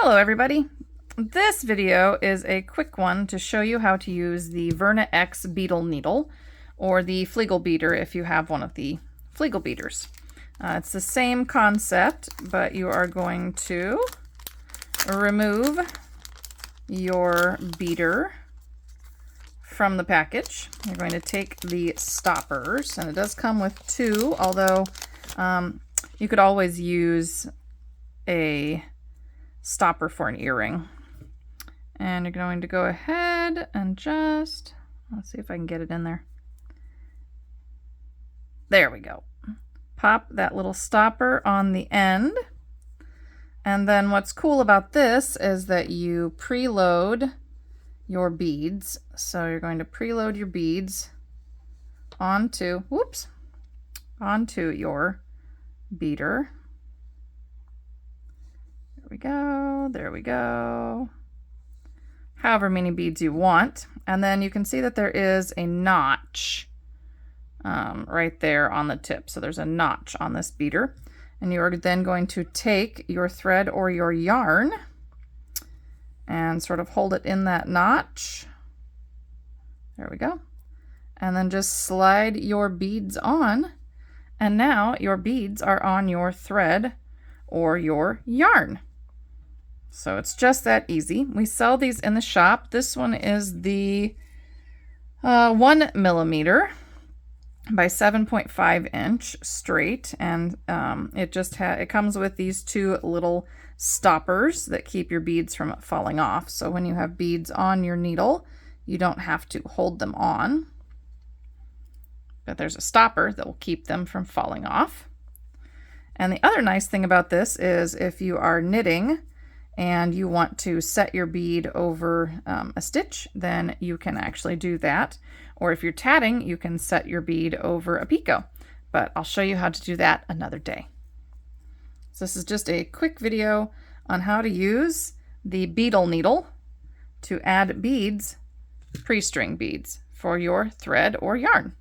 Hello everybody! This video is a quick one to show you how to use the Verna X beetle needle, or the Verna Beader if you have one of the Verna Beaders. It's the same concept, but you are going to remove your beader from the package. You're going to take the stoppers, and it does come with two, although you could always use a stopper for an earring. And you're going to go ahead and just, let's see if I can get it in there. There we go. Pop that little stopper on the end. And then what's cool about this is that you preload your beads. So you're going to preload your beads onto your beader. There we go. However many beads you want. And then you can see that there is a notch right there on the tip. So there's a notch on this beader. And you are then going to take your thread or your yarn and sort of hold it in that notch. There we go. And then just slide your beads on. And now your beads are on your thread or your yarn. So it's just that easy. We sell these in the shop. This one is the 1 millimeter by 7.5 inch straight, and it comes with these two little stoppers that keep your beads from falling off. So when you have beads on your needle, you don't have to hold them on, but there's a stopper that will keep them from falling off. And the other nice thing about this is if you are knitting and you want to set your bead over a stitch, then you can actually do that. Or if you're tatting, you can set your bead over a picot. But I'll show you how to do that another day. So this is just a quick video on how to use the beetle needle to add beads, pre-string beads, for your thread or yarn.